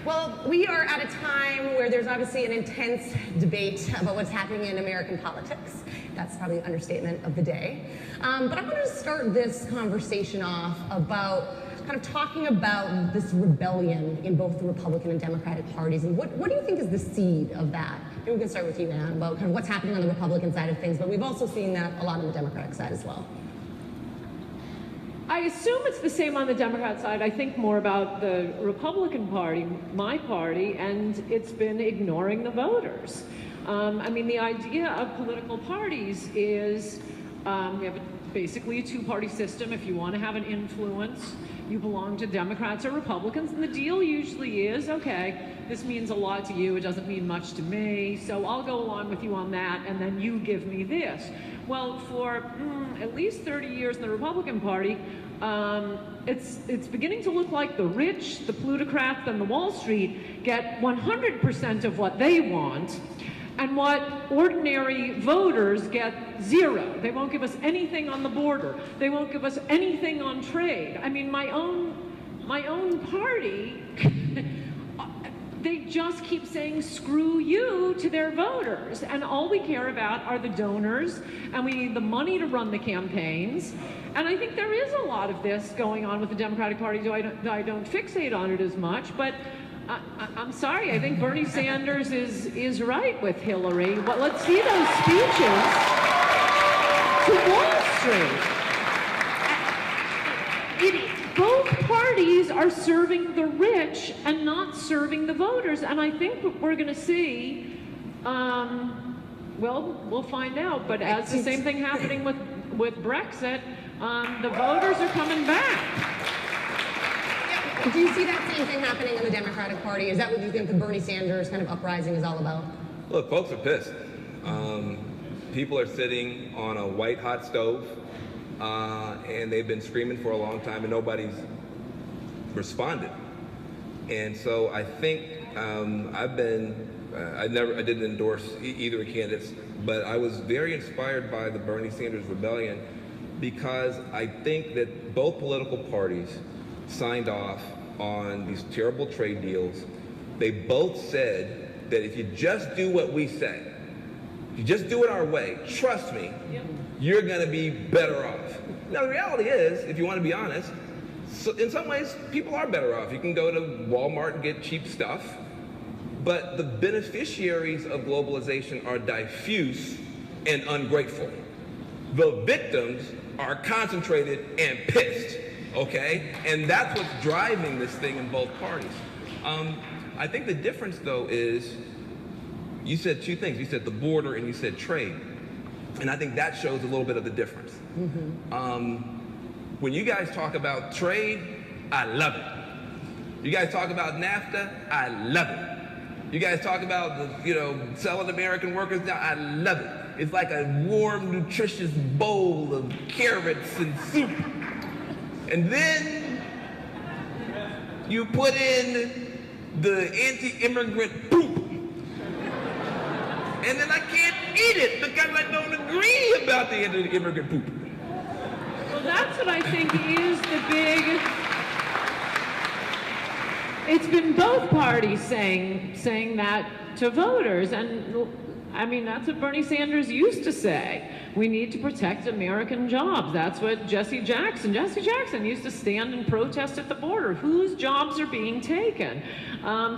Well, we are at a time where there's obviously an intense debate about what's happening in American politics. That's probably an understatement of the day. But I wanted to start this conversation off about kind of talking about this rebellion in both the Republican and Democratic parties, and what do you think is the seed of that? Maybe we can start with you, Ann, about kind of what's happening on the Republican side of things, but we've also seen that a lot on the Democratic side as well. I assume it's the same on the Democrat side. I think more about the Republican Party, my party, and it's been ignoring the voters. I mean, the idea of political parties is we have basically a two-party system. If you want to have an influence, you belong to Democrats or Republicans, and the deal usually is, okay, this means a lot to you, it doesn't mean much to me, so I'll go along with you on that, and then you give me this. Well, for at least 30 years in the Republican Party, it's beginning to look like the rich, the plutocrats, and the Wall Street get 100% of what they want, and what ordinary voters get zero. They won't give us anything on the border. They won't give us anything on trade. I mean, my own party, they just keep saying screw you to their voters, and all we care about are the donors, and we need the money to run the campaigns. And I think there is a lot of this going on with the Democratic Party, though I don't fixate on it as much, but I'm sorry, I think Bernie Sanders is right with Hillary. But let's see those speeches to Wall Street. Both parties are serving the rich and not serving the voters. And I think what we're going to see, well, we'll find out. But as the same thing happening with Brexit, the voters are coming back. Do you see that same thing happening in the Democratic Party? Is that what you think the Bernie Sanders kind of uprising is all about? Look, folks are pissed. People are sitting on a white hot stove, and they've been screaming for a long time, and nobody's responded. And so I think I didn't endorse either of the candidates, but I was very inspired by the Bernie Sanders rebellion because I think that both political parties signed off on these terrible trade deals. They both said that if you just do what we say, if you just do it our way, trust me, you're going to be better off. Now, the reality is, if you want to be honest, so in some ways, people are better off. You can go to Walmart and get cheap stuff, but the beneficiaries of globalization are diffuse and ungrateful. The victims are concentrated and pissed. Okay, and that's what's driving this thing in both parties. I think the difference, though, is you said two things. You said the border and you said trade, and I think that shows a little bit of the difference. When you guys talk about trade, I love it. You guys talk about NAFTA, I love it. You guys talk about selling American workers down, I love it. It's like a warm, nutritious bowl of carrots and soup. And then you put in the anti-immigrant poop. And then I can't eat it because I don't agree about the anti-immigrant poop. Well, that's what I think is the big... It's been both parties saying that to voters. And I mean, that's what Bernie Sanders used to say. We need to protect American jobs. That's what Jesse Jackson used to stand and protest at the border. Whose jobs are being taken?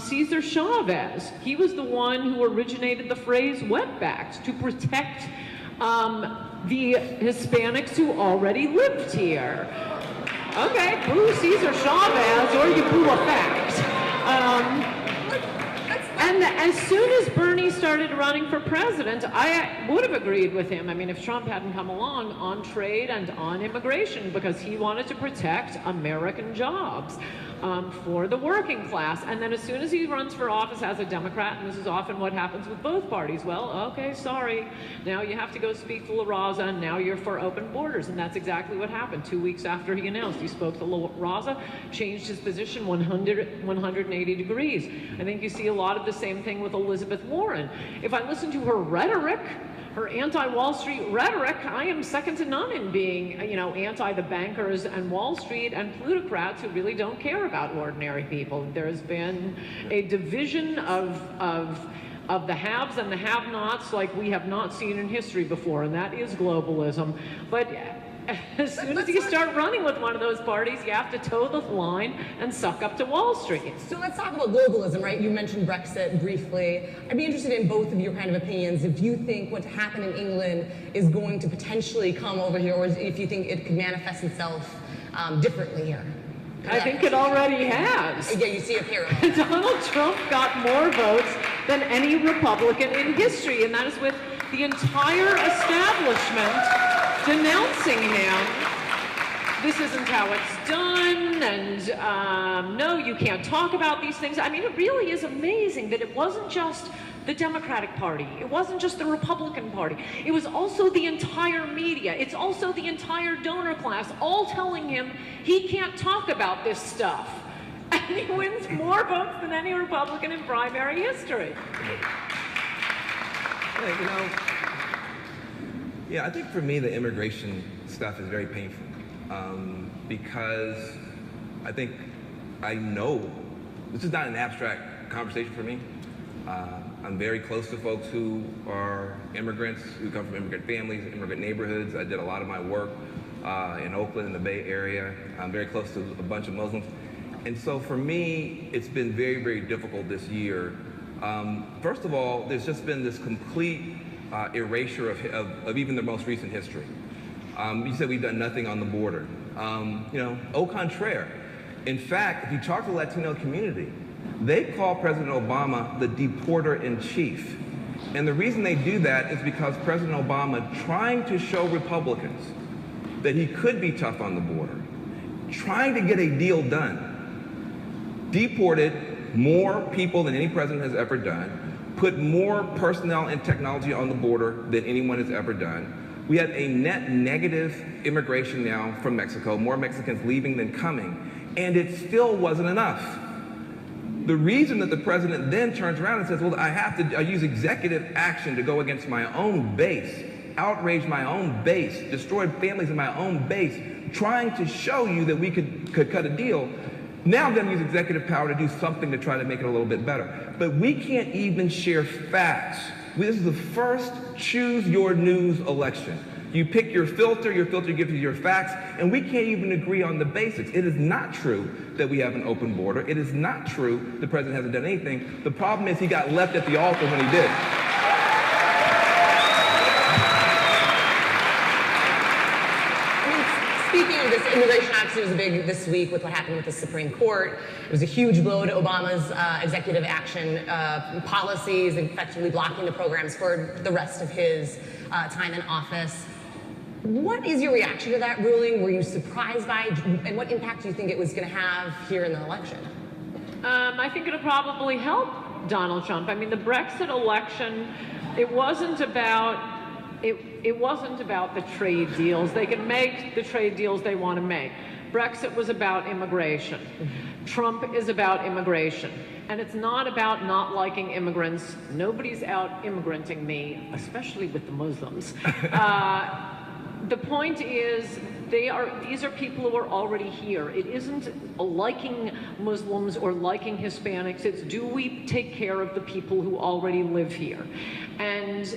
Cesar Chavez, he was the one who originated the phrase wetbacks to protect the Hispanics who already lived here. Okay, boo Cesar Chavez, or you boo a fact. And as soon as Bernie started running for president, I would have agreed with him. I mean, if Trump hadn't come along on trade and on immigration, because he wanted to protect American jobs for the working class. And then as soon as he runs for office as a Democrat, and this is often what happens with both parties, well, okay, sorry, now you have to go speak to La Raza, and now you're for open borders. And that's exactly what happened. 2 weeks after he announced, he spoke to La Raza, changed his position 180 degrees. I think you see a lot of the same thing with Elizabeth Warren. if I listen to her rhetoric, her anti-Wall Street rhetoric, I am second to none in being, anti the bankers and Wall Street and plutocrats who really don't care about ordinary people. There's been a division of the haves and the have-nots like we have not seen in history before, and that is globalism. But as soon as you start running with one of those parties, you have to toe the line and suck up to Wall Street. So let's talk about globalism, right? You mentioned Brexit briefly. I'd be interested in both of your kind of opinions. If you think what happened in England is going to potentially come over here, or if you think it could manifest itself differently here. I think it already has. Yeah, you see a parallel. Donald Trump got more votes than any Republican in history, and that is with the entire establishment denouncing him. This isn't how it's done, and no, you can't talk about these things. I mean, it really is amazing that it wasn't just the Democratic Party, it wasn't just the Republican Party, it was also the entire media, it's also the entire donor class, all telling him he can't talk about this stuff. And he wins more votes than any Republican in primary history. Yeah, I think for me, the immigration stuff is very painful because I know this is not an abstract conversation for me. I'm very close to folks who are immigrants, who come from immigrant families, immigrant neighborhoods. I did a lot of my work in Oakland, in the Bay Area. I'm very close to a bunch of Muslims. And so for me, it's been very, very difficult this year. First of all, there's just been this complete erasure of even the most recent history. You said we've done nothing on the border. Au contraire. In fact, if you talk to the Latino community, they call President Obama the deporter-in-chief. And the reason they do that is because President Obama, trying to show Republicans that he could be tough on the border, trying to get a deal done, deported more people than any president has ever done, put more personnel and technology on the border than anyone has ever done. We have a net negative immigration now from Mexico, more Mexicans leaving than coming, and it still wasn't enough. The reason that the president then turns around and says, well, I use executive action to go against my own base, outrage my own base, destroy families in my own base, trying to show you that we could cut a deal. Now I'm going to use executive power to do something to try to make it a little bit better. But we can't even share facts. This is the first choose your news election. You pick your filter gives you your facts, and we can't even agree on the basics. It is not true that we have an open border. It is not true the president hasn't done anything. The problem is he got left at the altar when he did. Speaking of this, immigration action was big this week with what happened with the Supreme Court. It was a huge blow to Obama's executive action policies, effectively blocking the programs for the rest of his time in office. What is your reaction to that ruling? Were you surprised by it? And what impact do you think it was going to have here in the election? I think it'll probably help Donald Trump. I mean, the Brexit election, it wasn't about the trade deals. They can make the trade deals they want to make. Brexit was about immigration. Trump is about immigration. And it's not about not liking immigrants. Nobody's out immigranting me, especially with the Muslims. The point is, these are people who are already here. It isn't liking Muslims or liking Hispanics. It's do we take care of the people who already live here? And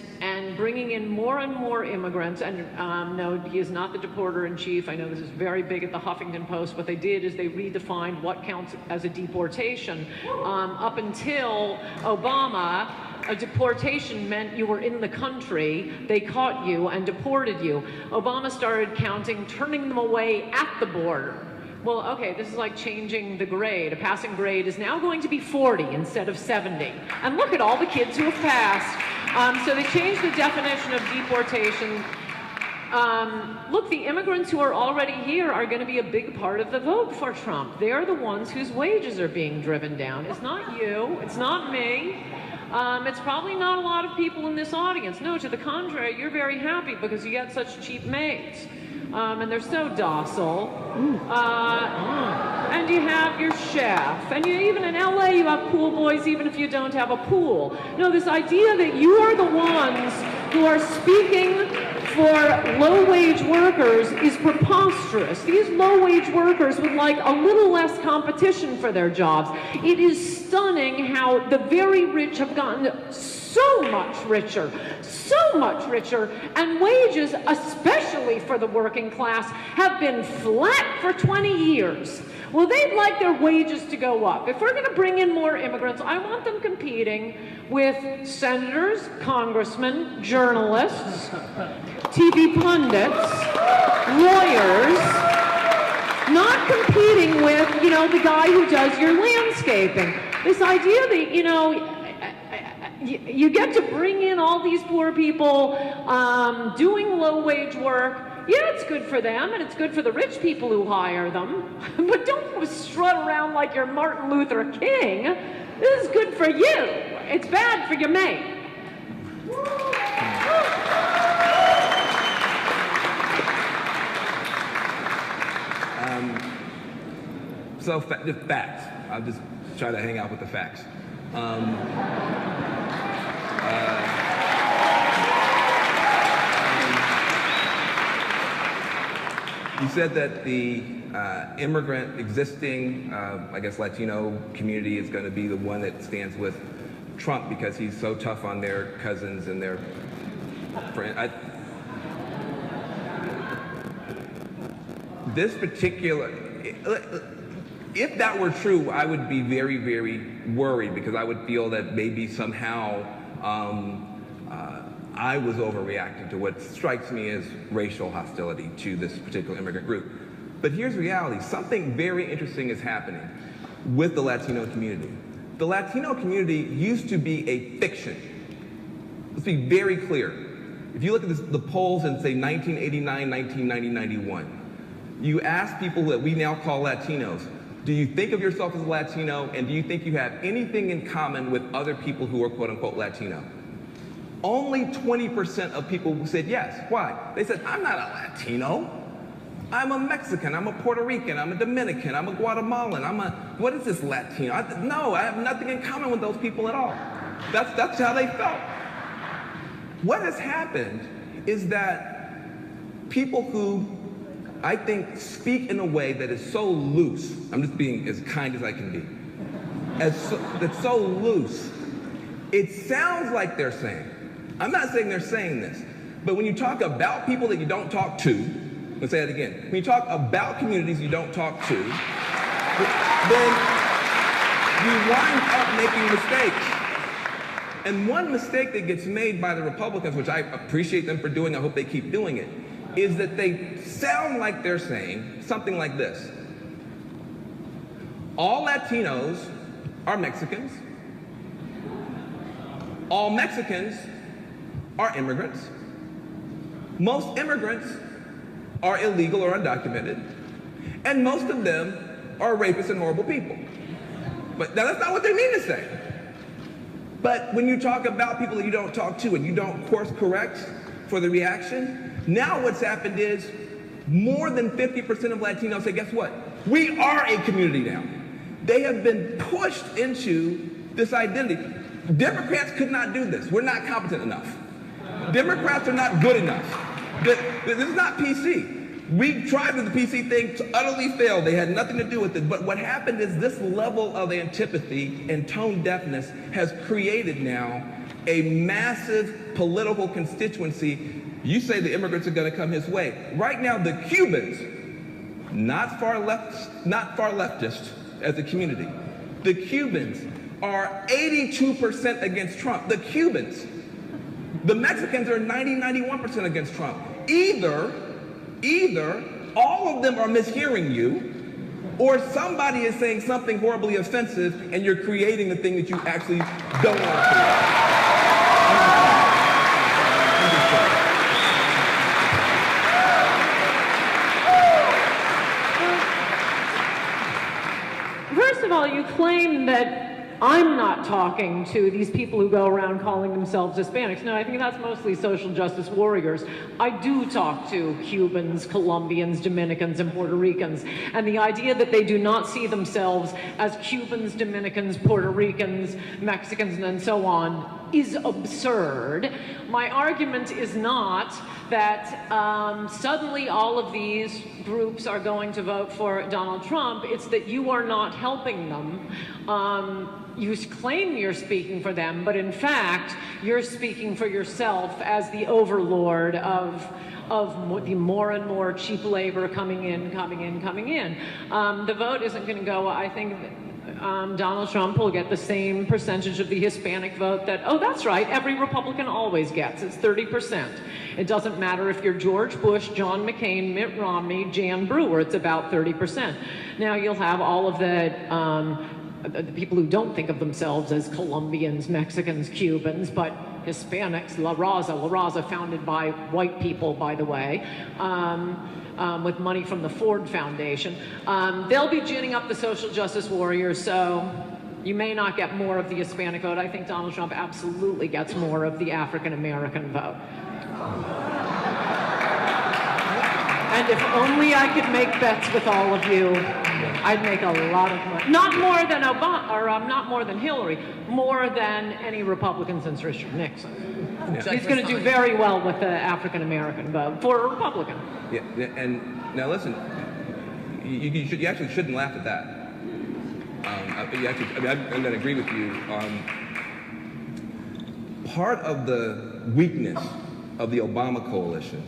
bringing in more and more immigrants, and no, he is not the deporter-in-chief. I know this is very big at the Huffington Post. What they did is they redefined what counts as a deportation. Up until Obama, a deportation meant you were in the country, they caught you and deported you. Obama started counting, turning them away at the border. Well, okay, this is like changing the grade. A passing grade is now going to be 40 instead of 70. And look at all the kids who have passed. So they changed the definition of deportation. Look, the immigrants who are already here are going to be a big part of the vote for Trump. They're the ones whose wages are being driven down. It's not you, it's not me. It's probably not a lot of people in this audience. No, to the contrary, you're very happy because you get such cheap mates. and they're so docile. And you have your chef, and even in LA you have pool boys even if you don't have a pool. No, this idea that you are the ones who are speaking for low-wage workers is preposterous. These low-wage workers would like a little less competition for their jobs. It is stunning how the very rich have gotten so much richer, and wages, especially for the working class, have been flat for 20 years. Well, they'd like their wages to go up. If we're going to bring in more immigrants, I want them competing with senators, congressmen, journalists, TV pundits, lawyers, not competing with, the guy who does your landscaping. This idea that, you get to bring in all these poor people doing low-wage work. Yeah, it's good for them, and it's good for the rich people who hire them. But don't strut around like you're Martin Luther King. This is good for you. It's bad for your mate. So the facts. I'll just try to hang out with the facts. You said that the immigrant existing, I guess, Latino community is going to be the one that stands with Trump because he's so tough on their cousins and their friends. This particular, if that were true, I would be very, very worried because I would feel that maybe somehow I was overreacting to what strikes me as racial hostility to this particular immigrant group. But here's reality. Something very interesting is happening with the Latino community. The Latino community used to be a fiction. Let's be very clear. If you look at the polls in, say, 1989, 1990, 91, you ask people that we now call Latinos, do you think of yourself as a Latino, and do you think you have anything in common with other people who are quote-unquote Latino? Only 20% of people said yes. Why? They said, I'm not a Latino. I'm a Mexican, I'm a Puerto Rican, I'm a Dominican, I'm a Guatemalan, what is this Latino? I have nothing in common with those people at all. That's how they felt. What has happened is that people who I think speak in a way that is so loose, I'm just being as kind as I can be, that's so loose, it sounds like they're saying, I'm not saying they're saying this, but when you talk about people that you don't talk to, let's say it again, when you talk about communities you don't talk to, then you wind up making mistakes. And one mistake that gets made by the Republicans, which I appreciate them for doing, I hope they keep doing it, is that they sound like they're saying something like this. All Latinos are Mexicans. All Mexicans are immigrants. Most immigrants are illegal or undocumented. And most of them are rapists and horrible people. But now that's not what they mean to say. But when you talk about people that you don't talk to and you don't course correct for the reaction, now what's happened is more than 50% of Latinos say, guess what? We are a community now. They have been pushed into this identity. Democrats could not do this. We're not competent enough. Democrats are not good enough. This is not PC. We tried with the PC thing to utterly fail. They had nothing to do with it. But what happened is this level of antipathy and tone deafness has created now a massive political constituency. You say the immigrants are going to come his way. Right now, the Cubans, not far leftist as a community, the Cubans are 82% against Trump. The Cubans. The Mexicans are 91% against Trump. Either all of them are mishearing you, or somebody is saying something horribly offensive and you're creating the thing that you actually don't want to create. First of all, you claim that I'm not talking to these people who go around calling themselves Hispanics. No, I think that's mostly social justice warriors. I do talk to Cubans, Colombians, Dominicans, and Puerto Ricans. And the idea that they do not see themselves as Cubans, Dominicans, Puerto Ricans, Mexicans, and so on is absurd. My argument is not that suddenly all of these groups are going to vote for Donald Trump. It's that you are not helping them. You claim you're speaking for them, but in fact, you're speaking for yourself as the overlord of the more and more cheap labor coming in. The vote isn't going to go, I think, Donald Trump will get the same percentage of the Hispanic vote that, oh, that's right, every Republican always gets. It's 30%. It doesn't matter if you're George Bush, John McCain, Mitt Romney, Jan Brewer, it's about 30%. Now you'll have all of the people who don't think of themselves as Colombians, Mexicans, Cubans, but Hispanics, La Raza founded by white people, by the way, with money from the Ford Foundation. They'll be ginning up the social justice warriors, so you may not get more of the Hispanic vote. I think Donald Trump absolutely gets more of the African American vote. And if only I could make bets with all of you, I'd make a lot of money. Not more than Obama, or not more than Hillary, more than any Republican since Richard Nixon. Yeah. He's going to do very well with the African American vote for a Republican. Yeah, and now listen, you actually shouldn't laugh at that. I'm going to agree with you. Part of the weakness of the Obama coalition,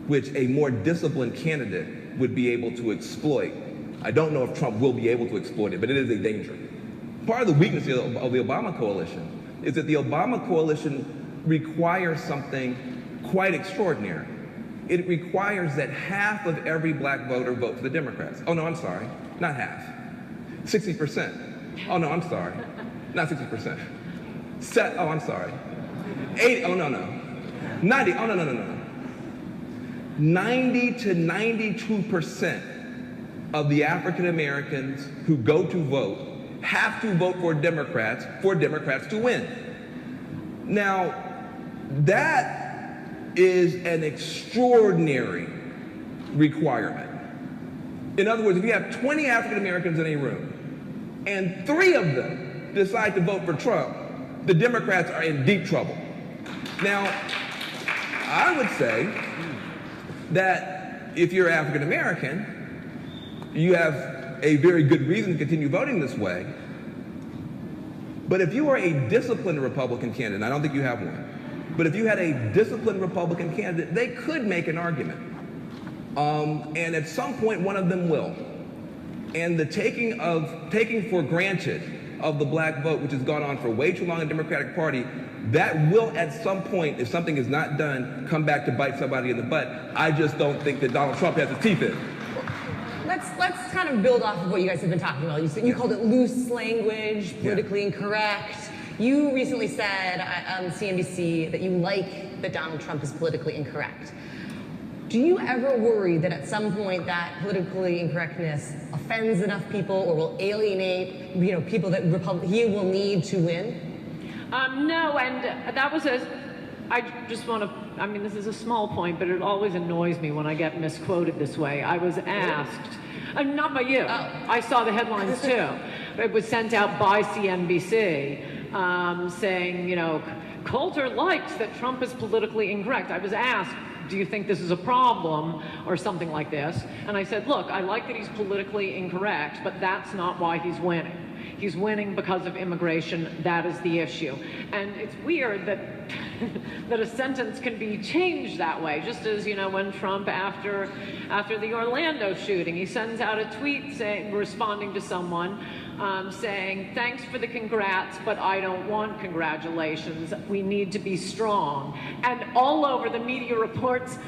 which a more disciplined candidate would be able to exploit. I don't know if Trump will be able to exploit it, but it is a danger. Part of the weakness of the Obama coalition is that the Obama coalition requires something quite extraordinary. It requires that half of every black voter vote for the Democrats. Oh no, I'm sorry, not half. 60%. Oh no, I'm sorry, not 60%. Oh, I'm sorry. 80, oh no. 90, oh no. 90 to 92% of the African Americans who go to vote have to vote for Democrats to win. Now, that is an extraordinary requirement. In other words, if you have 20 African Americans in a room and 3 of them decide to vote for Trump, the Democrats are in deep trouble. Now, I would say that if you're African American, you have a very good reason to continue voting this way. But if you are a disciplined Republican candidate, and I don't think you have one, but if you had a disciplined Republican candidate, they could make an argument. And at some point, one of them will. And the taking for granted of the black vote, which has gone on for way too long in the Democratic Party, that will at some point, if something is not done, come back to bite somebody in the butt. I just don't think that Donald Trump has his teeth in. Let's kind of build off of what you guys have been talking about. You called it loose language, politically incorrect. You recently said on CNBC that you like that Donald Trump is politically incorrect. Do you ever worry that at some point that politically incorrectness offends enough people or will alienate, people that he will need to win? No, and that was I just want to, this is a small point, but it always annoys me when I get misquoted this way. I was asked, not by you, I saw the headlines too. It was sent out by CNBC saying, Coulter likes that Trump is politically incorrect. I was asked, do you think this is a problem or something like this? And I said, look, I like that he's politically incorrect, but that's not why he's winning. He's winning because of immigration. That is the issue. And it's weird that that a sentence can be changed that way, just as, when Trump, after the Orlando shooting, he sends out a tweet responding to someone saying, thanks for the congrats, but I don't want congratulations. We need to be strong. And all over the media reports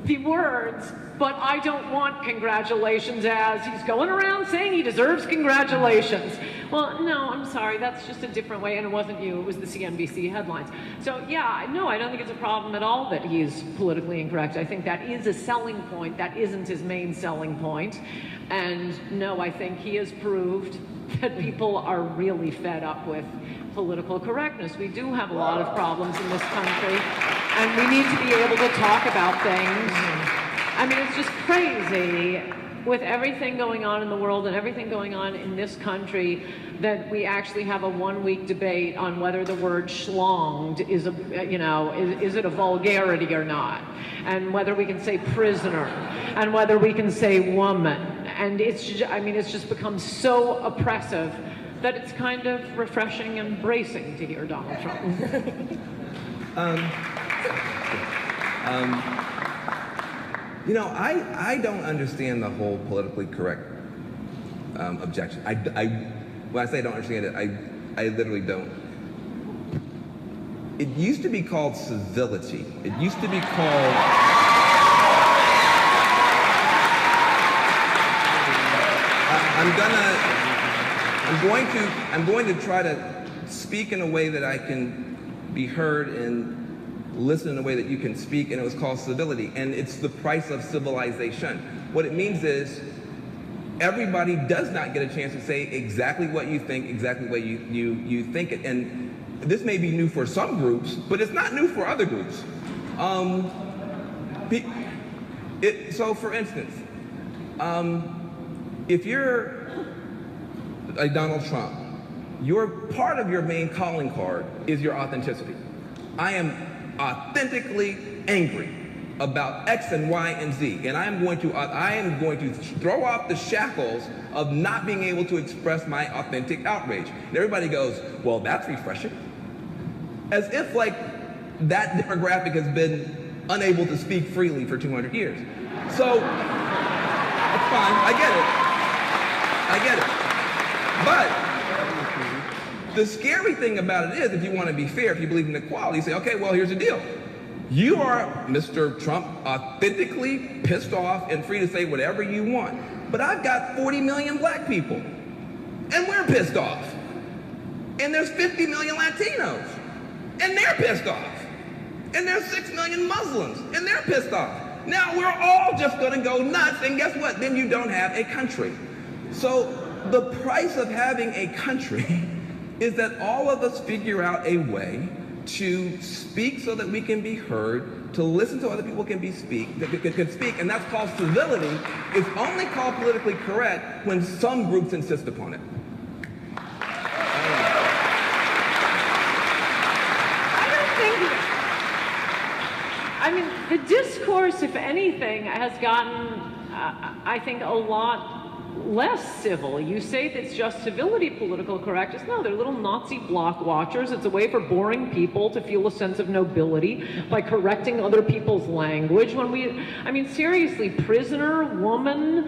the words, but I don't want congratulations, as he's going around saying he deserves congratulations. Well, no, I'm sorry, that's just a different way, and it wasn't you, it was the CNBC headlines. So yeah, no, I don't think it's a problem at all that he's politically incorrect. I think that is a selling point. That isn't his main selling point. And no, I think he has proved that people are really fed up with political correctness. We do have a lot of problems in this country, and we need to be able to talk about things. I mean, it's just crazy with everything going on in the world and everything going on in this country that we actually have a one-week debate on whether the word schlonged is is it a vulgarity or not, and whether we can say prisoner, and whether we can say woman. And it's just become so oppressive that it's kind of refreshing and bracing to hear Donald Trump. I don't understand the whole politically correct objection. When I say I don't understand it, I literally don't. It used to be called civility. It used to be called... I'm going to try to speak in a way that I can be heard and listen in a way that you can speak, and it was called civility, and it's the price of civilization. What it means is everybody does not get a chance to say exactly what you think, exactly what you think it, and this may be new for some groups, but it's not new for other groups. So for instance, if you're like Donald Trump, part of your main calling card is your authenticity. I am authentically angry about X and Y and Z, and I am going to throw off the shackles of not being able to express my authentic outrage. And everybody goes, well, that's refreshing. As if like that demographic has been unable to speak freely for 200 years. So, it's fine, I get it. But the scary thing about it is, if you want to be fair, if you believe in equality, you say, okay, well, here's the deal. You are, Mr. Trump, authentically pissed off and free to say whatever you want. But I've got 40 million black people, and we're pissed off. And there's 50 million Latinos, and they're pissed off. And there's 6 million Muslims, and they're pissed off. Now we're all just gonna go nuts, and guess what? Then you don't have a country. So the price of having a country is that all of us figure out a way to speak so that we can be heard, to listen so other people can speak, and that's called civility. It's only called politically correct when some groups insist upon it. I mean, the discourse, if anything, has gotten, I think, a lot less civil. You say that it's just civility, political correctness. No, they're little Nazi block watchers. It's a way for boring people to feel a sense of nobility by correcting other people's language. I mean, seriously, prisoner, woman,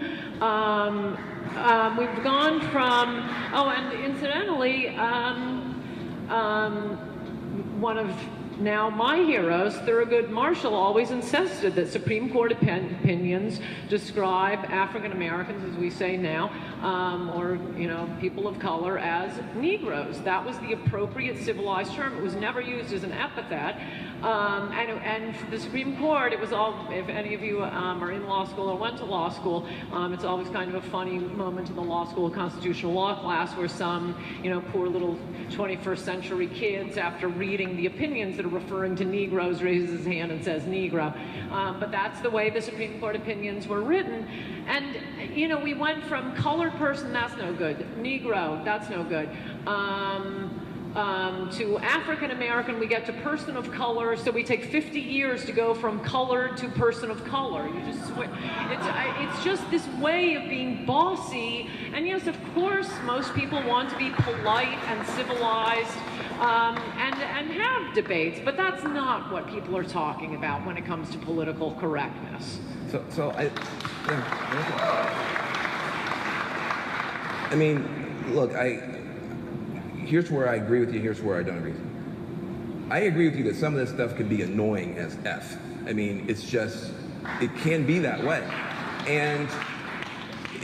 we've gone from, oh, and incidentally, one of now my heroes, Thurgood Marshall, always insisted that Supreme Court opinions describe African Americans, as we say now, or people of color, as Negroes. That was the appropriate civilized term. It was never used as an epithet. And the Supreme Court, it was all, if any of you are in law school or went to law school, it's always kind of a funny moment in the law school constitutional law class where some, poor little 21st century kids, after reading the opinions that are referring to Negroes, raises his hand and says Negro. But that's the way the Supreme Court opinions were written. And, we went from colored person, that's no good, Negro, that's no good, to African American, we get to person of color, so we take 50 years to go from colored to person of color. You just switch. It's just this way of being bossy, and yes, of course, most people want to be polite and civilized and have debates, but that's not what people are talking about when it comes to political correctness. I mean, look, here's where I agree with you, here's where I don't agree with you. I agree with you that some of this stuff can be annoying as F. I mean, it can be that way. And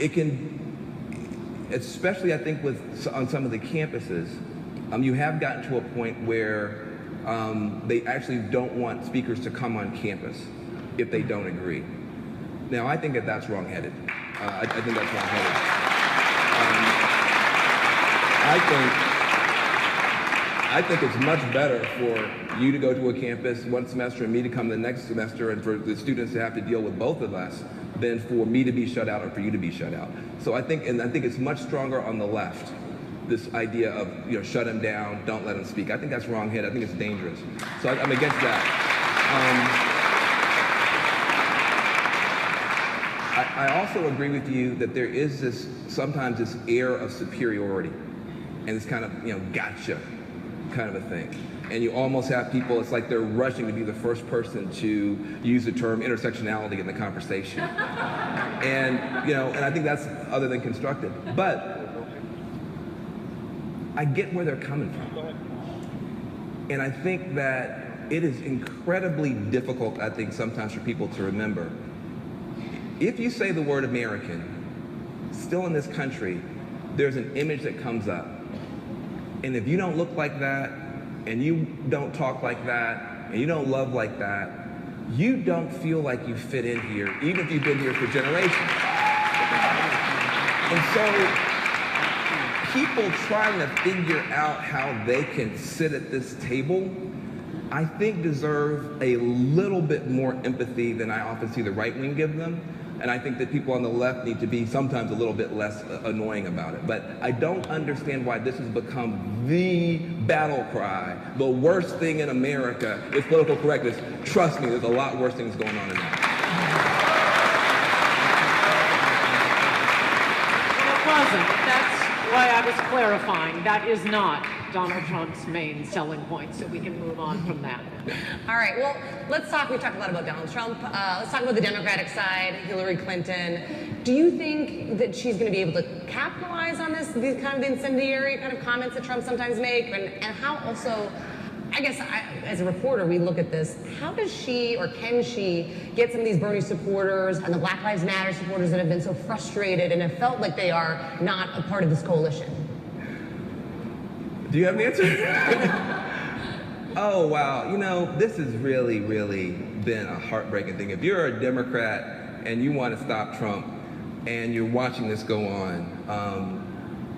it can, especially I think on some of the campuses, you have gotten to a point where they actually don't want speakers to come on campus if they don't agree. Now, I think that's wrong-headed. I think that's wrong-headed. I think it's much better for you to go to a campus one semester and me to come the next semester, and for the students to have to deal with both of us, than for me to be shut out or for you to be shut out. So I think it's much stronger on the left, this idea of, shut him down, don't let him speak. I think that's wrong-headed. I think it's dangerous. So I'm against that. I also agree with you that there is sometimes this air of superiority and this kind of, gotcha kind of a thing. And you almost have people, it's like they're rushing to be the first person to use the term intersectionality in the conversation. And I think that's other than constructive. But I get where they're coming from. And I think that it is incredibly difficult, I think, sometimes for people to remember. If you say the word American, still in this country, there's an image that comes up. And if you don't look like that, and you don't talk like that, and you don't love like that, you don't feel like you fit in here, even if you've been here for generations. And so, people trying to figure out how they can sit at this table, I think deserve a little bit more empathy than I often see the right wing give them. And I think that people on the left need to be sometimes a little bit less annoying about it. But I don't understand why this has become the battle cry. The worst thing in America is political correctness. Trust me, there's a lot worse things going on in that. It wasn't. That's why I was clarifying. That is not Donald Trump's main selling point, so we can move on from that. All right, well, we've talked a lot about Donald Trump. Let's talk about the Democratic side, Hillary Clinton. Do you think that she's going to be able to capitalize on these kind of incendiary kind of comments that Trump sometimes make? And how also, I guess, as a reporter, we look at this, how does she or can she get some of these Bernie supporters and the Black Lives Matter supporters that have been so frustrated and have felt like they are not a part of this coalition? Do you have an answer? Oh, wow. This has really, really been a heartbreaking thing. If you're a Democrat and you want to stop Trump and you're watching this go on,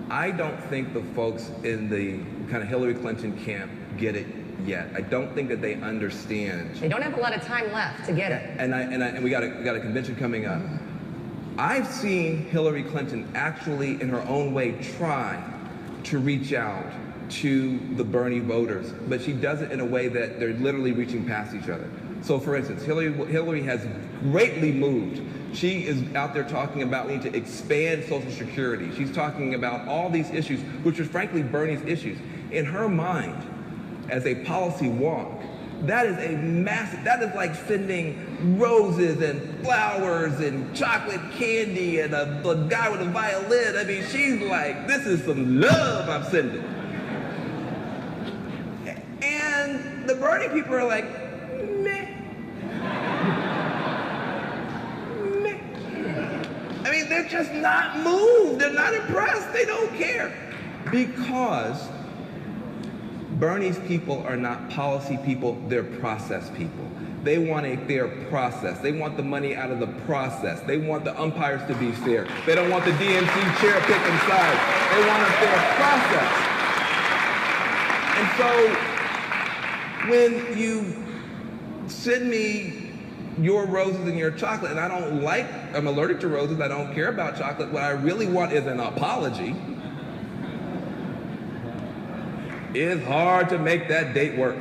I don't think the folks in the kind of Hillary Clinton camp get it yet. I don't think that they understand. They don't have a lot of time left to get it. And we got a convention coming up. I've seen Hillary Clinton actually, in her own way, try to reach out to the Bernie voters, but she does it in a way that they're literally reaching past each other. So for instance, Hillary has greatly moved. She is out there talking about we need to expand Social Security. She's talking about all these issues, which are frankly Bernie's issues. In her mind, as a policy wonk, that is a massive, that is like sending roses and flowers and chocolate candy and a guy with a violin. I mean, she's like, this is some love I'm sending. And the Bernie people are like, meh. Meh. I mean, they're just not moved. They're not impressed. They don't care. Because Bernie's people are not policy people, they're process people. They want a fair process. They want the money out of the process. They want the umpires to be fair. They don't want the DNC chair picking sides. They want a fair process. And so, when you send me your roses and your chocolate, and I'm allergic to roses, I don't care about chocolate, what I really want is an apology. It's hard to make that date work.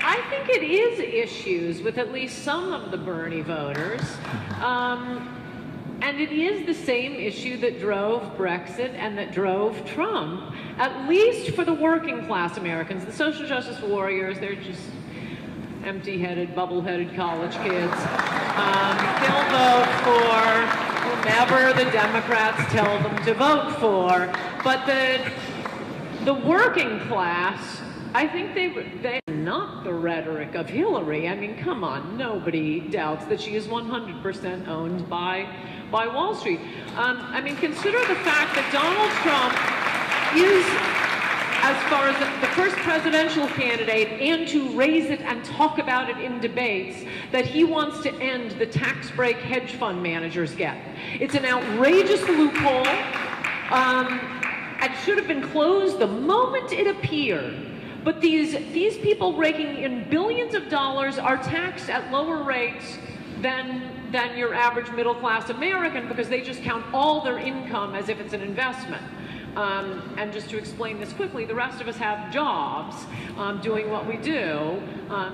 I think it is issues with at least some of the Bernie voters. And it is the same issue that drove Brexit and that drove Trump, at least for the working class Americans. The social justice warriors, they're just empty-headed, bubble-headed college kids. They'll vote for whomever the Democrats tell them to vote for. But the working class, I think they not the rhetoric of Hillary. I mean, come on, nobody doubts that she is 100% owned by Wall Street. I mean, consider the fact that Donald Trump is, as far as the first presidential candidate, and to raise it and talk about it in debates, that he wants to end the tax break hedge fund managers get. It's an outrageous loophole. It should have been closed the moment it appeared. But these people raking in billions of dollars are taxed at lower rates than your average middle-class American, because they just count all their income as if it's an investment. And just to explain this quickly, the rest of us have jobs doing what we do,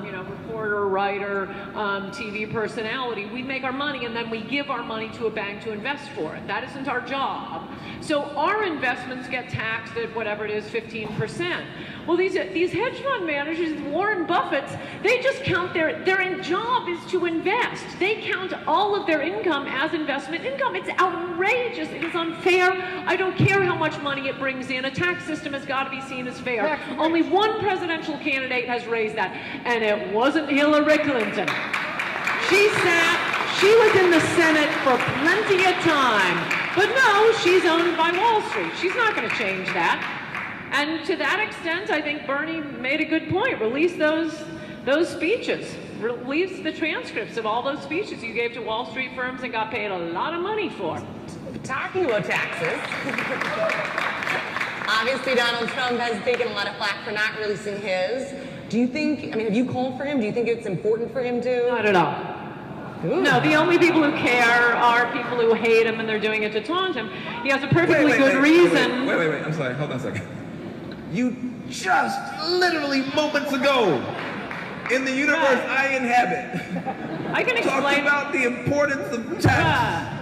you know, reporter, writer, TV personality. We make our money and then we give our money to a bank to invest for it. That isn't our job. So our investments get taxed at whatever it is, 15%. Well, these hedge fund managers, Warren Buffett's, they just count their job is to invest. They count all of their income as investment income. It's outrageous. It is unfair. I don't care how much money it brings in. A tax system has got to be seen as fair. Only one presidential candidate has raised that, and it wasn't Hillary Clinton. She was in the Senate for plenty of time. But no, she's owned by Wall Street. She's not going to change that. And to that extent, I think Bernie made a good point. Release those speeches. Release the transcripts of all those speeches you gave to Wall Street firms and got paid a lot of money for. Talking about taxes, obviously Donald Trump has taken a lot of flack for not releasing his. Do you think, I mean, have you called for him? Do you think it's important for him to? Not at all. Ooh. No, the only people who care are people who hate him, and they're doing it to taunt him. He has a perfectly good reason. Wait, I'm sorry, hold on a second. You just literally moments ago, in the universe I inhabit, I can explain. Talking about the importance of tax.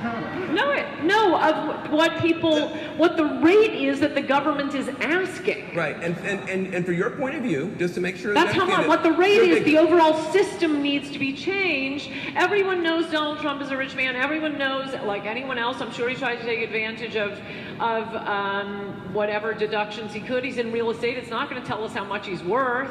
No, of what the rate is that the government is asking. Right, and for your point of view, just to make sure that's what the rate is. The overall system needs to be changed. Everyone knows Donald Trump is a rich man. Everyone knows, like anyone else, I'm sure he tried to take advantage of whatever deductions he could. He's in real estate. It's not going to tell us how much he's worth.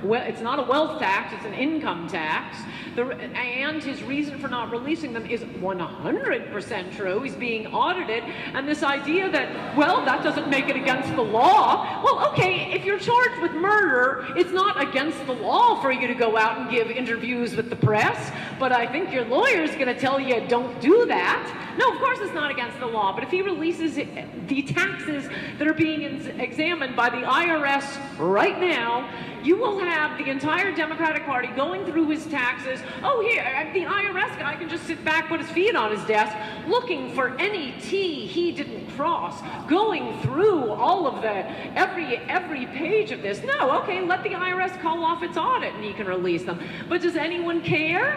Well, it's not a wealth tax, it's an income tax. And his reason for not releasing them is 100% true. He's being audited. And this idea that, well, that doesn't make it against the law. Well, okay, if you're charged with murder, it's not against the law for you to go out and give interviews with the press. But I think your lawyer's going to tell you, don't do that. No, of course it's not against the law. But if he releases the taxes that are being examined by the IRS right now, you will have the entire Democratic Party going through his taxes. Oh, here, the IRS guy can just sit back, put his feet on his desk, looking for any T he didn't cross, going through all of every page of this. No, okay, let the IRS call off its audit and he can release them. But does anyone care?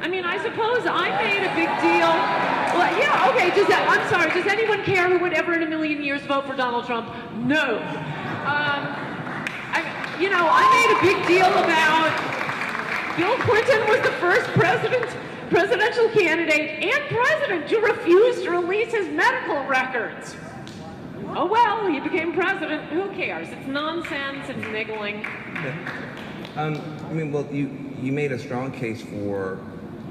I mean, I suppose I made a big deal. Well, yeah, okay, I'm sorry, does anyone care who would ever in a million years vote for Donald Trump? No. You know, I made a big deal about Bill Clinton was the first presidential candidate and president to refuse to release his medical records. Oh well, he became president. Who cares? It's nonsense and niggling. I mean, well, you made a strong case for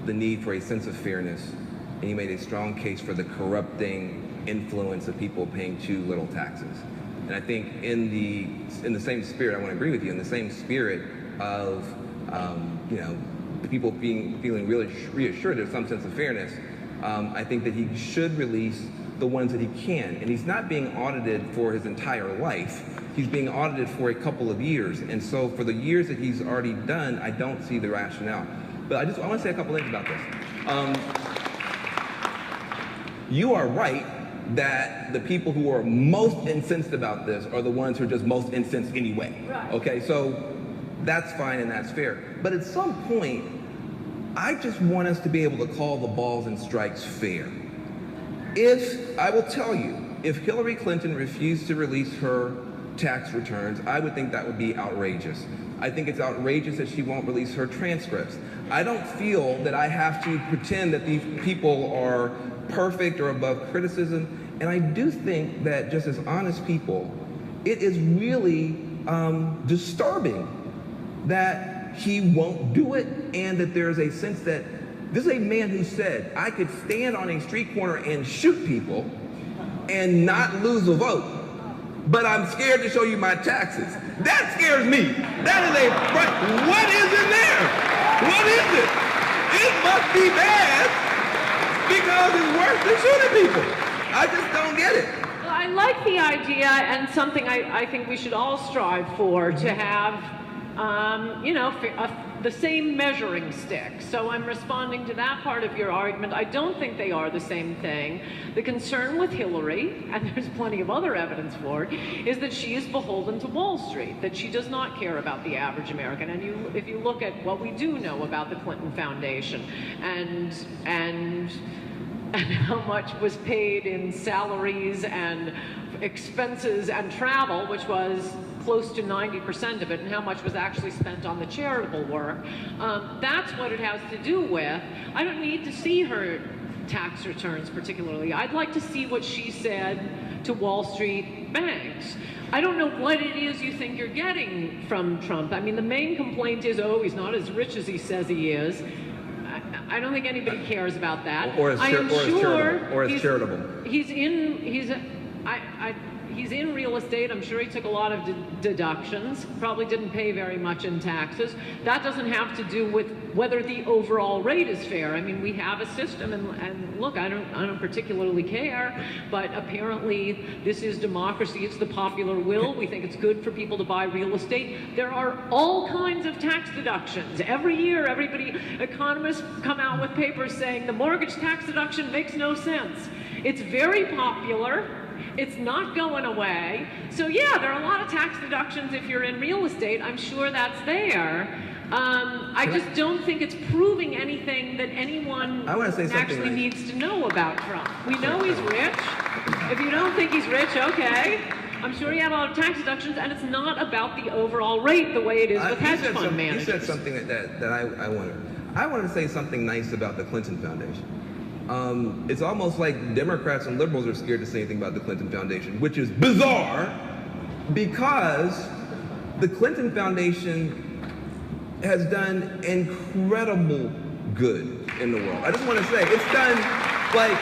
the need for a sense of fairness, and you made a strong case for the corrupting influence of people paying too little taxes. And I think in the same spirit, I want to agree with you, in the same spirit of you know, people feeling really reassured there's some sense of fairness, I think that he should release the ones that he can. And he's not being audited for his entire life. He's being audited for a couple of years. And so for the years that he's already done, I don't see the rationale. But I want to say a couple things about this. You are right that the people who are most incensed about this are the ones who are just most incensed anyway. Right. Okay, so that's fine and that's fair. But at some point, I just want us to be able to call the balls and strikes fair. I will tell you, if Hillary Clinton refused to release her tax returns, I would think that would be outrageous. I think it's outrageous that she won't release her transcripts. I don't feel that I have to pretend that these people are perfect or above criticism. And I do think that just as honest people, it is really disturbing that he won't do it, and that there's a sense that this is a man who said, I could stand on a street corner and shoot people and not lose a vote. but I'm scared to show you my taxes. That scares me. That is what is in there? What is it? It must be bad because it's worse than shooting people. I just don't get it. Well, I like the idea, and something I think we should all strive for, to have, the same measuring stick. So I'm responding to that part of your argument. I don't think they are the same thing. The concern with Hillary, and there's plenty of other evidence for it, is that she is beholden to Wall Street, that she does not care about the average American. And if you look at what we do know about the Clinton Foundation and how much was paid in salaries and expenses and travel, which was close to 90% of it, and how much was actually spent on the charitable work. That's what it has to do with. I don't need to see her tax returns particularly. I'd like to see what she said to Wall Street banks. I don't know what it is you think you're getting from Trump. I mean, the main complaint is, oh, he's not as rich as he says he is. I don't think anybody cares about that. Or as charitable. He's in real estate. I'm sure he took a lot of deductions, probably didn't pay very much in taxes. That doesn't have to do with whether the overall rate is fair. I mean, we have a system, and look, I don't particularly care, but apparently this is democracy. It's the popular will. We think it's good for people to buy real estate. There are all kinds of tax deductions. Every year, economists come out with papers saying the mortgage tax deduction makes no sense. It's very popular. It's not going away. So yeah, there are a lot of tax deductions if you're in real estate. I'm sure that's there. I just don't think it's proving anything that anyone actually needs to know about Trump. We know he's rich. If you don't think he's rich, okay. I'm sure he had a lot of tax deductions, and it's not about the overall rate the way it is with hedge fund managers. You said something that I wanted to say something nice about the Clinton Foundation. It's almost like Democrats and liberals are scared to say anything about the Clinton Foundation, which is bizarre because the Clinton Foundation has done incredible good in the world. I just want to say it's done like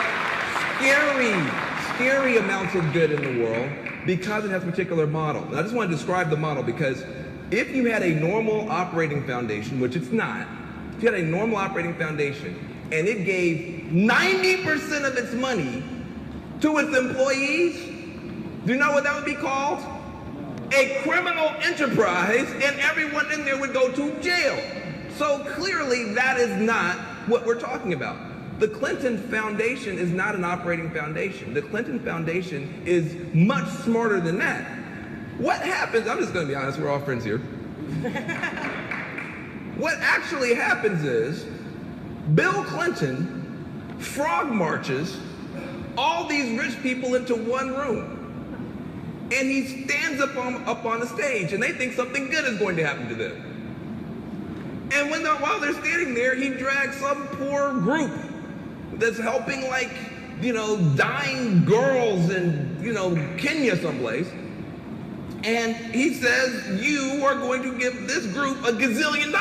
scary amounts of good in the world because it has a particular model. And I just want to describe the model because if you had a normal operating foundation, which it's not, if you had a normal operating foundation and it gave 90% of its money to its employees, do you know what that would be called? A criminal enterprise, and everyone in there would go to jail. So clearly that is not what we're talking about. The Clinton Foundation is not an operating foundation. The Clinton Foundation is much smarter than that. What happens, I'm just gonna be honest, we're all friends here. What actually happens is Bill Clinton frog marches all these rich people into one room. And he stands up on the stage, and they think something good is going to happen to them. And while they're standing there, he drags some poor group that's helping, like, dying girls in, Kenya someplace. And he says, you are going to give this group $1 gazillion.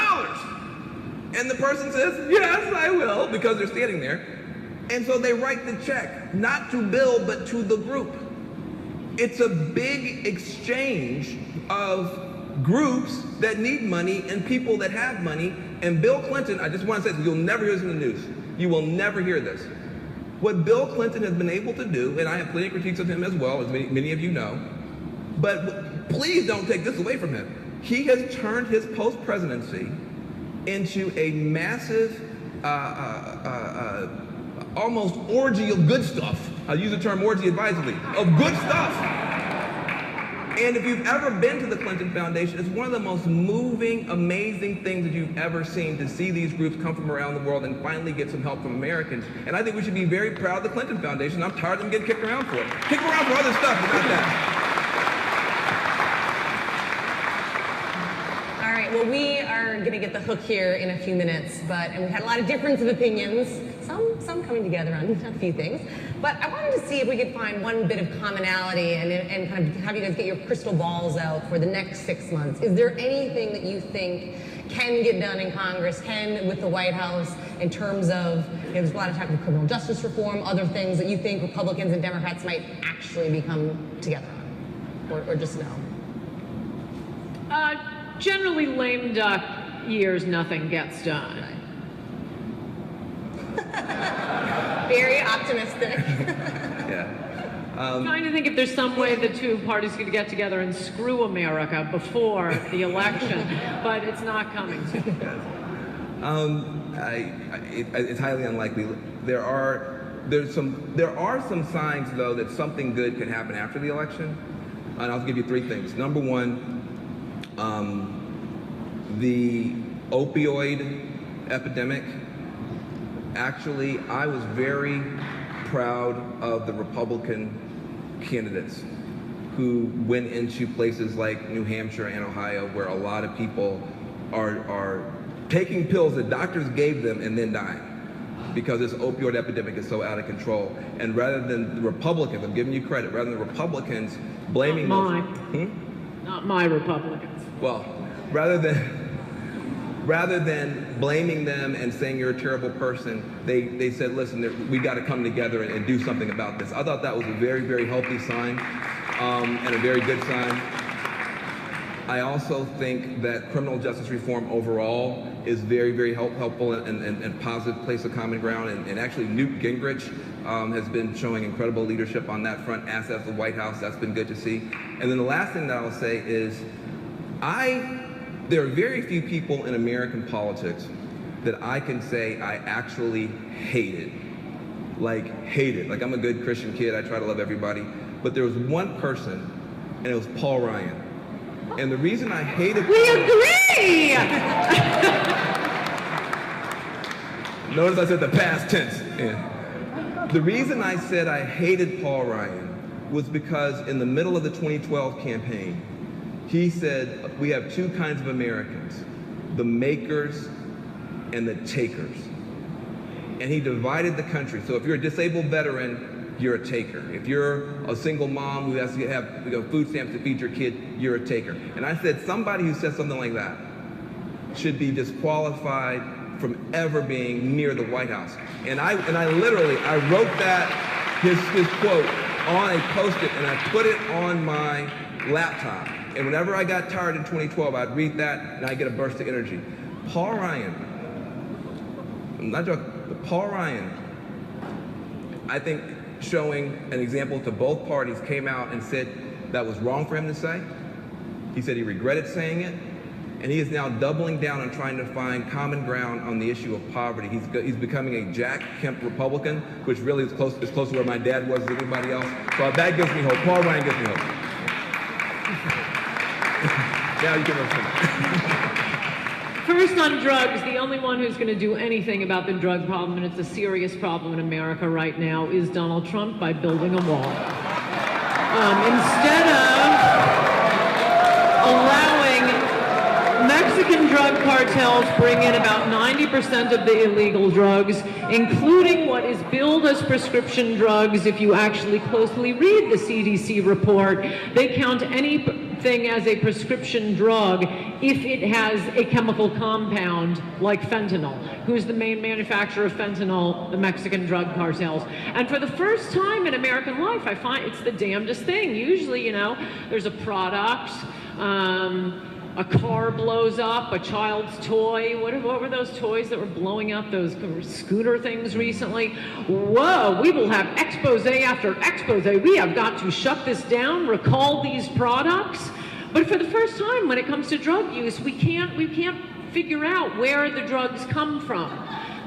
And the person says, yes, I will, because they're standing there. And so they write the check, not to Bill, but to the group. It's a big exchange of groups that need money and people that have money. And Bill Clinton, I just want to say, you'll never hear this in the news. You will never hear this. What Bill Clinton has been able to do, and I have plenty of critiques of him as well, as many of you know, but please don't take this away from him. He has turned his post-presidency into a massive, almost orgy of good stuff. I'll use the term orgy advisedly, of good stuff. And if you've ever been to the Clinton Foundation, it's one of the most moving, amazing things that you've ever seen, to see these groups come from around the world and finally get some help from Americans. And I think we should be very proud of the Clinton Foundation. I'm tired of them getting kicked around for it. Kicked around for other stuff, but not that. Well, we are going to get the hook here in a few minutes, and we had a lot of difference of opinions, some coming together on a few things. But I wanted to see if we could find one bit of commonality and kind of have you guys get your crystal balls out for the next 6 months. Is there anything that you think can get done in Congress, with the White House, in terms of, there's a lot of talk of criminal justice reform, other things that you think Republicans and Democrats might actually become together on? or just no? Generally lame duck years, nothing gets done. Very optimistic. Yeah. Trying to think if there's some way the two parties could get together and screw America before the election, but it's not coming to. It's highly unlikely. There are some signs though that something good could happen after the election, and I'll give you three things. Number one, the opioid epidemic. Actually, I was very proud of the Republican candidates who went into places like New Hampshire and Ohio, where a lot of people are taking pills that doctors gave them and then dying because this opioid epidemic is so out of control. And rather than the Republicans, I'm giving you credit, rather than the Republicans blaming Not my Republicans. Well, rather than blaming them and saying you're a terrible person, they said, listen, we got to come together and do something about this. I thought that was a very, very healthy sign and a very good sign. I also think that criminal justice reform overall is very, very helpful and positive place of common ground. And actually, Newt Gingrich has been showing incredible leadership on that front, as has the White House. That's been good to see. And then the last thing that I'll say is, there are very few people in American politics that I can say I actually hated. Like, I'm a good Christian kid, I try to love everybody. But there was one person, and it was Paul Ryan. And the reason I hated We agree! Notice I said the past tense. Yeah. The reason I said I hated Paul Ryan was because in the middle of the 2012 campaign, he said, we have two kinds of Americans, the makers and the takers. And he divided the country. So if you're a disabled veteran, you're a taker. If you're a single mom who has to have food stamps to feed your kid, you're a taker. And I said, somebody who says something like that should be disqualified from ever being near the White House. And I literally wrote that, his quote, on a Post-it, and I put it on my laptop. And whenever I got tired in 2012, I'd read that and I'd get a burst of energy. Paul Ryan, I'm not joking, but Paul Ryan, I think showing an example to both parties, came out and said that was wrong for him to say. He said he regretted saying it, and he is now doubling down on trying to find common ground on the issue of poverty. He's becoming a Jack Kemp Republican, which really is close to where my dad was as anybody else. So that gives me hope. Paul Ryan gives me hope. Now you can listen. First on drugs, the only one who's going to do anything about the drug problem, and it's a serious problem in America right now, is Donald Trump by building a wall. Instead of allowing Mexican drug cartels bring in about 90% of the illegal drugs, including what is billed as prescription drugs. If you actually closely read the CDC report, they count anything as a prescription drug if it has a chemical compound like fentanyl. Who's the main manufacturer of fentanyl? The Mexican drug cartels. And for the first time in American life, I find it's the damnedest thing. Usually, there's a product, a car blows up, a child's toy. What were those toys that were blowing up, those scooter things recently? Whoa, we will have expose after expose. We have got to shut this down, recall these products. But for the first time, when it comes to drug use, we can't figure out where the drugs come from.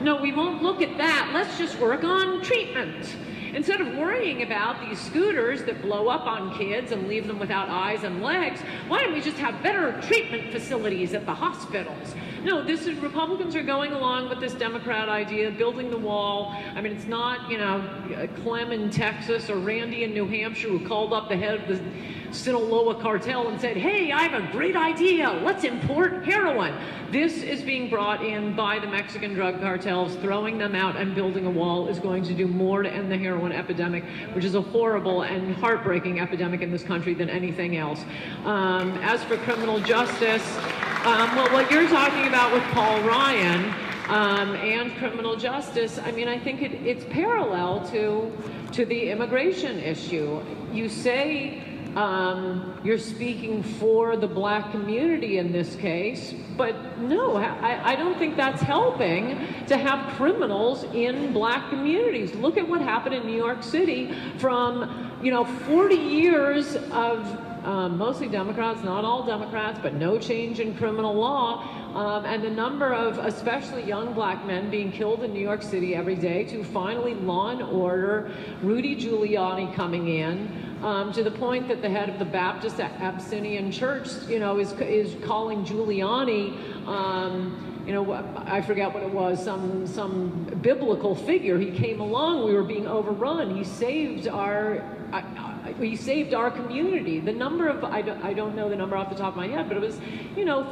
No, we won't look at that. Let's just work on treatment. Instead of worrying about these scooters that blow up on kids and leave them without eyes and legs, why don't we just have better treatment facilities at the hospitals? No, Republicans are going along with this Democrat idea, building the wall. I mean, it's not, Clem in Texas or Randy in New Hampshire who called up the head of the Sinaloa cartel and said, hey, I have a great idea, let's import heroin. This is being brought in by the Mexican drug cartels. Throwing them out and building a wall is going to do more to end the heroin epidemic, which is a horrible and heartbreaking epidemic in this country than anything else. As for criminal justice, well, what you're talking about with Paul Ryan and criminal justice, I mean, I think it's parallel to the immigration issue. You say you're speaking for the black community in this case, but no, I don't think that's helping to have criminals in black communities. Look at what happened in New York City from, 40 years of mostly Democrats, not all Democrats, but no change in criminal law, and the number of especially young black men being killed in New York City every day, to finally law and order, Rudy Giuliani coming in, to the point that the head of the Baptist Abyssinian Church, is calling Giuliani, I forget what it was, some biblical figure. He came along, we were being overrun. He saved our community. The number of, I don't know the number off the top of my head, but it was,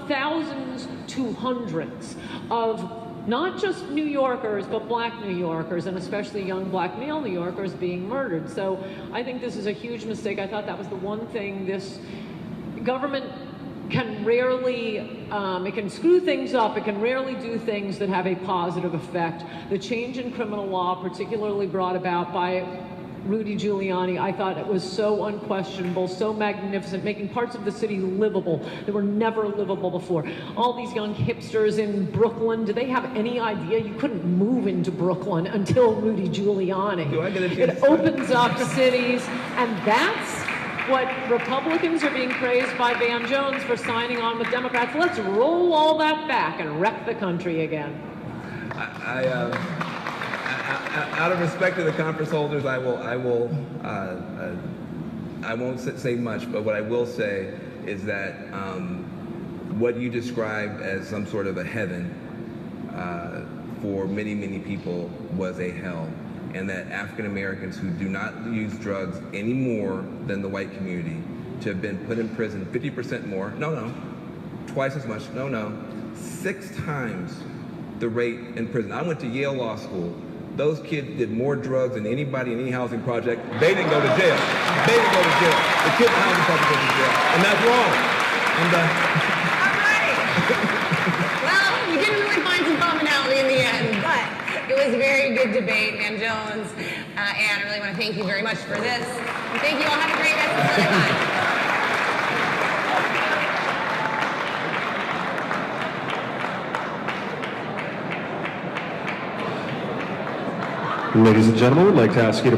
thousands to hundreds of not just New Yorkers, but black New Yorkers, and especially young black male New Yorkers being murdered. So I think this is a huge mistake. I thought that was the one thing this government can rarely, it can screw things up, it can rarely do things that have a positive effect. The change in criminal law, particularly brought about by Rudy Giuliani, I thought it was so unquestionable, so magnificent, making parts of the city livable that were never livable before. All these young hipsters in Brooklyn, do they have any idea you couldn't move into Brooklyn until Rudy Giuliani? It opens up cities, and that's what Republicans are being praised by Van Jones for signing on with Democrats. Let's roll all that back and wreck the country again. Out of respect to the conference holders, I won't say much, but what I will say is that what you described as some sort of a heaven for many, many people was a hell, and that African Americans who do not use drugs any more than the white community to have been put in prison 50% more, twice as much, 6 times the rate in prison. I went to Yale Law School. Those kids did more drugs than anybody in any housing project. They didn't go to jail. They didn't go to jail. The kids in the housing project go to jail. And that's wrong. I'm done. All right. Well, we didn't really find some commonality in the end, but it was a very good debate, Van Jones. And I really want to thank you very much for this. And thank you all. Have a great rest of the Sunday. Ladies and gentlemen, we'd like to ask you to